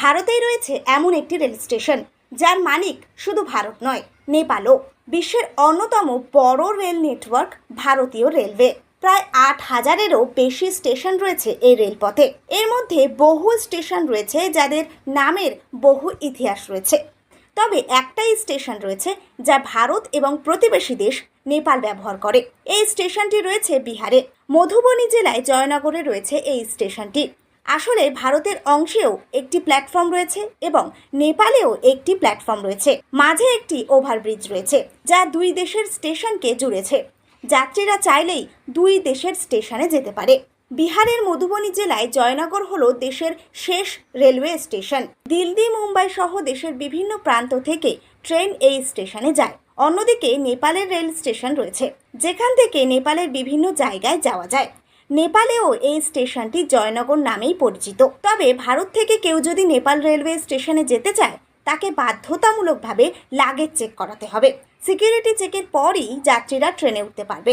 ভারতেই রয়েছে এমন একটি রেল স্টেশন যার মালিক শুধু ভারত নয়, নেপালও। বিশ্বের অন্যতম বড় রেল নেটওয়ার্ক ভারতীয় রেলওয়ে। প্রায় ৮,০০০-এরও বেশি স্টেশন রয়েছে এই রেলপথে। এর মধ্যে বহু স্টেশন রয়েছে যাদের নামের বহু ইতিহাস রয়েছে। তবে একটাই স্টেশন রয়েছে যা ভারত এবং প্রতিবেশী দেশ নেপাল ব্যবহার করে। এই স্টেশনটি রয়েছে বিহারে, মধুবনী জেলায় জয়নগরে রয়েছে এই স্টেশনটি। আসলে ভারতের অংশেও একটি প্ল্যাটফর্ম রয়েছে এবং নেপালেও একটি প্ল্যাটফর্ম রয়েছে। মাঝে একটি ওভারব্রিজ রয়েছে যা দুই দেশের স্টেশনকে জুড়েছে। যাত্রীরা চাইলেই দুই দেশের স্টেশনে যেতে পারে। বিহারের মধুবনী জেলায় জয়নগর হলো দেশের শেষ রেলওয়ে স্টেশন। দিল্লি, মুম্বাই সহ দেশের বিভিন্ন প্রান্ত থেকে ট্রেন এই স্টেশনে যায়। অন্যদিকে নেপালের রেল স্টেশন রয়েছে যেখান থেকে নেপালের বিভিন্ন জায়গায় যাওয়া যায়। নেপালেও এই স্টেশনটি জয়নগর নামেই পরিচিত। তবে ভারত থেকে কেউ যদি নেপাল রেলওয়ে স্টেশনে যেতে চায় তাকে বাধ্যতামূলকভাবে লাগেজ চেক করাতে হবে। সিকিউরিটি চেকের পরই যাত্রীরা ট্রেনে উঠতে পারবে।